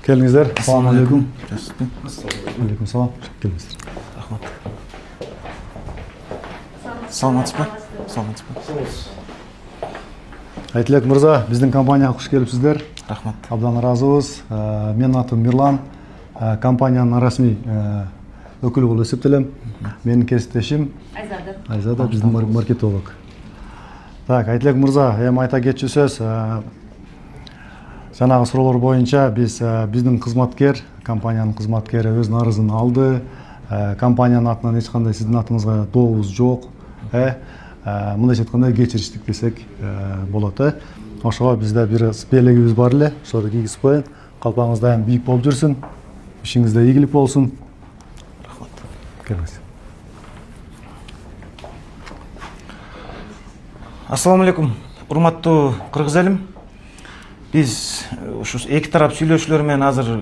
Келіңіздер. Assalomu alaykum. Алейкум салам. Келіңіздер. Рахмат. Саламатсызбы? Саламатсызбы? Айтылек мырза, біздің компанияға қош келіпсіздер. Рахмат. Абдан разыбыз. Мен атым Мирлан. Компанияның расми өкілі болып есептелем. Менің кесіптешім Айзада, біздің маркетолог. Так, Айтылек мырза, айта кетчү сөз. Жаңағы сұраулар бойынша біздің қызматкер, компанияның қызматкері өз арызын алды. Компанияның атынан ешқандай сіздің атыңызға доғыз жоқ. Мындай айтқанда кечиріштік десек болады. Ошоға бізде бір белгіміз бар эле, ошоны кийгизип коюн. Калпаңыз дайым бийик болуп жүрсүн. Ишиңизде ийгилик болсун. Рахмат. Келиңиз. Ассаламу алейкум. Урматтуу кыргыз элим. Биз ушу эки тарап сүйлөшүүлөр менен азыр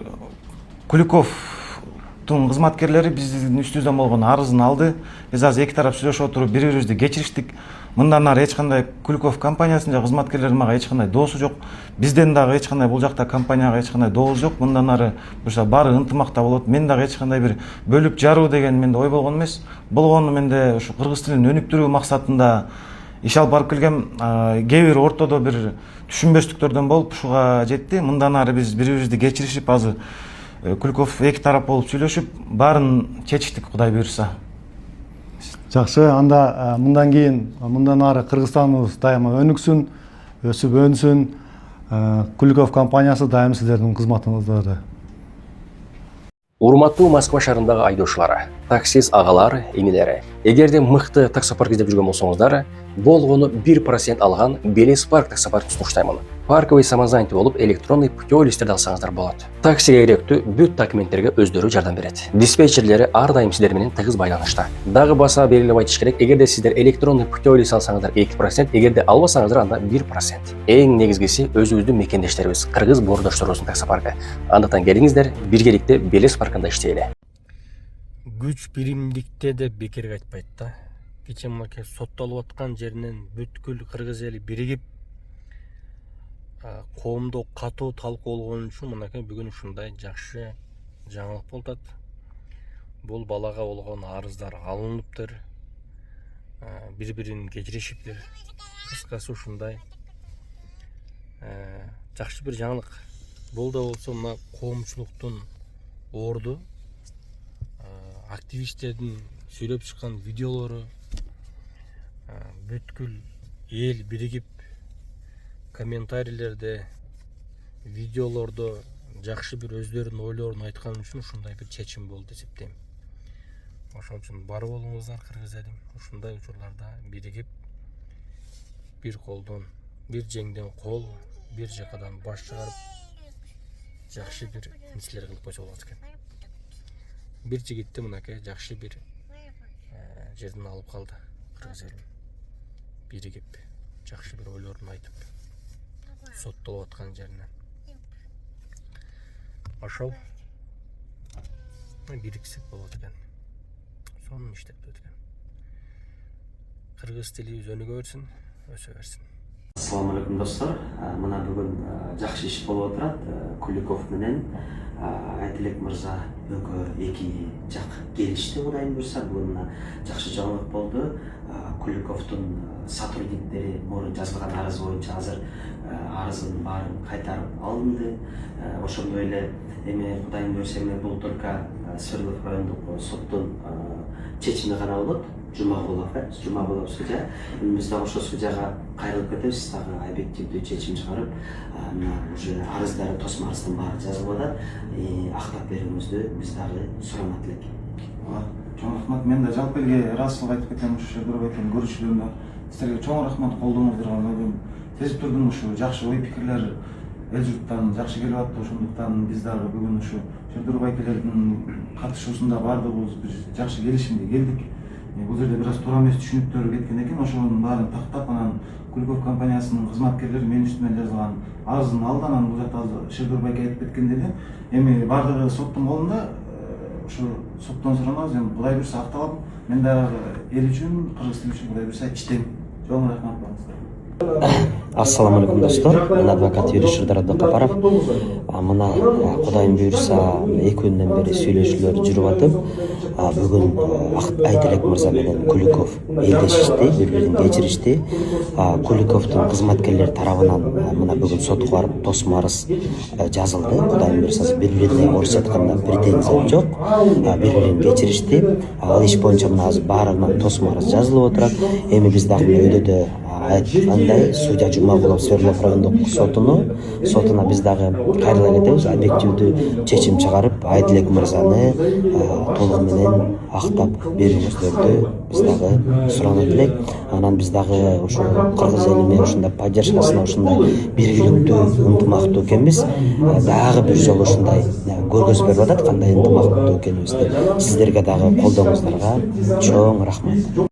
Куликовдун кызматкерлери биздин үстүбүздөн болгон арызын алды. Биз азыр эки тарап сүйлөшүп отуруп бири-бирибизди кечириштик. Мындан ары эч кандай Куликов компаниясынын жана кызматкерлери мага эч кандай доосу жок. Бизден дагы эч кандай бул жакта компанияга эч кандай доос жок. Мындан ары буша баары ынтымакта болот. Мен дагы эч кандай бир бөлүп жаруу деген менде ой болгон эмес. Болгону менде ушу кыргыз тилин өнүктүрүү максатында иш алып барып келгем. Кээ бир ортодо бир түшүнбөстүктөрдөн болуп ушуга жетти. Мындан ары биз бири-бирибизди кечиришип азыр Куликов эки тарап болуп сүйлөшүп баарын чечтик, Кудай буйрса. Жакшы, анда мындан кийин мындан ары Кыргызстаныбыз дайыма өнүксүн, өсүп өнсүн. Куликов компаниясы дайым сиздердин кызматыңызда. Урматтуу Москва шаарындагы айдоочулар, таксист агалар, эңилери. Эгерде мыкты таксопарк издеп жүргөн болсоңуздар, болгону 1% алган Белес парк таксопарк сунуштаймын. Парковый самозанятый болуп, электронный путеводительдерди алсаңыздар болот. Таксиге керектүү бүт документтерге өздөрү жардам берет. Диспетчерлери ар дайым сиздер менен тыгыз байланышта. Дагы баса белгилеп айтыш керек, эгерде сиздер электронный путеводитель алсаңыздар 2%, эгерде албасаңыздар анда 1%. Эң негизгиси өзүбүздүн мекендештерибиз, кыргыз боордошторубуздун таксопаркы. Андыктан келиңиздер, биргеликте Белес паркында иштейли. Күч биримдикте деп бекерге айтпайт да. Кече мынакей соттолуп аткан жеринен бүткүл кыргыз эли биригип коомдо катуу талкуу болгон үчүн мынакей бүгүн ушундай жакшы жаңылык болуп атат. Бул балага болгон арыздар алыныптыр. Бири-бирин кечиришиптир. Кыскасы ушундай жакшы бир жаңылык. Бул да болсо мына коомчулуктун орду активисттердин сүйлөп чыккан видеолору, бүткүл эл биригип комментарийлерде, видеолордо жакшы бир өздөрүнүн ойлорун айткан үчүн ушундай бир чечим болду деп эсептейм. Ошон үчүн бар болуңуздар кыргыз элим. Ушундай учурларда биригип бир колдон, бир жеңден кол, бир жакадан баш чыгарып жакшы бир нерселер кылып койсо болот экен. Бир жигитти мынакей жакшы бир жерден алып калды кыргыз элим. Биригип жакшы бир ойлорун айтып соттолуп аткан жеринен. Ошол бириксек болот экен. Сонун иштеп өткөн. Кыргыз тилибиз өнүгө берсин, өсө берсин. Ассаламу алейкум достор. Мына бүгүн жакшы иш болуп атат. Куликов менен Айтылек мырза эки жак келишти, Кудайым буйрса. Бүгүн жакшы жаңылык болду. Куликовдун сотрудниктери мурун жазылган арыз боюнча азыр арызын баарын кайтарып алынды. Ошондой эле эми Кудайым буйрса бул только Свердлов райондук соттун чечими гана болот. Жумагулов судья. Биз дагы ошол судьяга кайрылып кетебиз, дагы объективдүү чечим чыгарып, уже арыздары тосма арыздын баары жазылып атат. Актап берүүңүздү биз дагы сурамат элек. Чоң рахмат. Мен да жалпы элге ыраазычылык айтып кетем ушу көрбөйтүн көрүүчүлөрүмө. Сиздерге чоң рахмат колдооңуздарга. Сезип турдум ушу жакшы ой пикирлер эл журттан жакшы келип атты. Ошондуктан биз дагы бүгүн ушу Шердур байкелердин катышуусунда баардыгыбыз бир жакшы келишимге келдик. Бул жерде бир аз туура эмес түшүнүктөр кеткен экен. Ошонун баарын тактап, анан Куликов компаниясынын кызматкерлери менин үстүмөн жазылган арызын алды. Анан бул жакта Шердур байке айтып кеткендей эле эми баардыгы соттун колунда. Ушу соттон суранабыз, эми Кудай буйрса акталам. Мен дагы эл үчүн, кыргыз тили үчүн Кудай буйрса иштейм. Чоң рахмат баарыңыздарга. Ассаламу алейкум достор, мен адвокат юрист Шырдар Абдыкапаров. Мына Кудайым буйрса 2 күндөн бери сүйлөшүүлөр жүрүп атып, бүгүн Айтелек мырза менен Куликов элдешишти, бири-бирин кечиришти. Куликовдун кызматкерлери тарабынан мына бүгүн сотко барып тосмо арыз жазылды. Кудайым буйрса бири-бирине орусча айтканда претензия жок. Бири-бирин кечиришти. Ал иш боюнча мына азыр баарынан тосмо арыз жазылып отурат. Эми биз дагы өйдөдө айткандай судья Жумагулов Свердлов райондук сотуна биз дагы кайрыла кетебиз. Объективдүү чечим чыгарып, Айтелек мырзаны толугу менен актап берүүңүздөрдү биз дагы суранат элек. Анан биз дагы ушу кыргыз элине ушундай поддержкасына ушундай биргиликтүү, ынтымактуу экенбиз. Дагы бир жолу ушундай көргөзүп берип атат кандай ынтымактуу экенибизди. Сиздерге дагы колдооңуздарга чоң рахмат.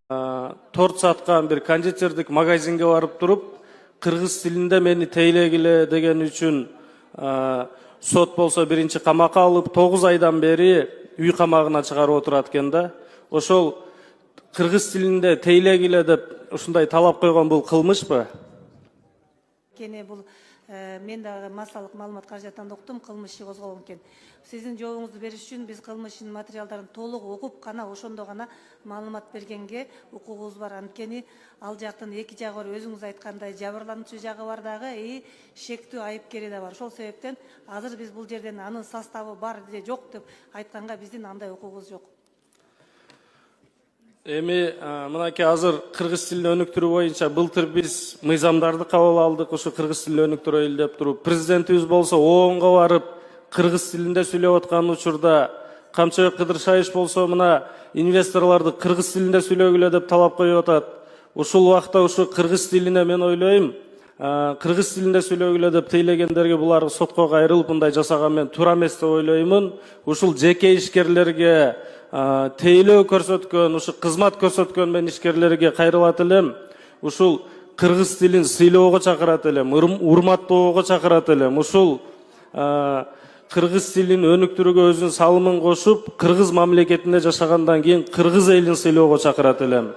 Торт саткан bir кондитердик магазинге барып туруп, кыргыз тилинде мени тейлегиле деген үчүн сот болсо биринчи камакка алып 9 айдан бери үй камагына чыгарып отурат экен да. Ошол кыргыз тилинде тейлегиле деп ушундай талап койгон бул кылмышпы? Бул мен дагы массалык маалымат каражаттан уктум, кылмыш иши козголгон экен. Сиздин жообуңузду бериш үчүн биз кылмыш ишинин материалдарын толук окуп гана ошондо гана маалымат бергенге укугубуз бар. Анткени ал жактын эки жагы бар, өзүңүз айткандай жабырлануучу жагы бар дагы, шектүү айыпкери да бар. Ошол себептен азыр биз бул жерден анын составы бар же жок деп айтканга биздин андай укугубуз жок. Эми мынакей азыр кыргыз тилин өнүктүрүү боюнча былтыр биз мыйзамдарды кабыл алдык, ушу кыргыз тилин өнүктүрөлү деп туруп, президентибиз болсо ООНго барып кыргыз тилинде сүйлөп аткан учурда, Камчыбек Кыдыршаевич болсо мына инвесторлорду кыргыз тилинде сүйлөгүлө деп талап коюп атат. Ушул убакта ушу кыргыз тилине мен ойлойм, кыргыз тилинде сүйлөгүлө деп тейлегендерге булар сотко кайрылып мындай жасаган мен туура эмес деп ойлоймун. Ушул жеке ишкерлерге тейлөө көрсөткөн, ушу кызмат көрсөткөн мен ишкерлерге кайрылат элем. Ушул кыргыз тилин сыйлоого чакырат элем, урматтоого чакырат элем. Ушул кыргыз тилин өнүктүрүүгө өзүнүн салымын кошуп, кыргыз мамлекетинде жашагандан кийин кыргыз элин сыйлоого чакырат элем.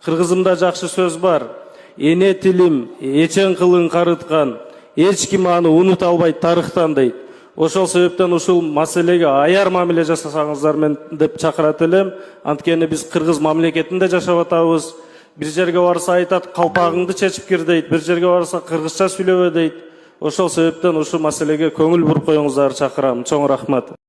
Кыргызымда жакшы сөз бар. Эне тилим, эчен кылын карыткан, эч ким аны унута албайт тарыхтан дейт. Ошол себептен ушул маселеге аяр мамиле жасасаңыздар мен деп чакырат элем. Анткени биз кыргыз мамлекетинде жашап атабыз. Бир жерге барса айтат, калпагыңды чечип кир дейт, бир жерге барса кыргызча сүйлөбө дейт. Ошол себептен ушу маселеге көңүл буруп коюңуздар чакырам. Чоң рахмат.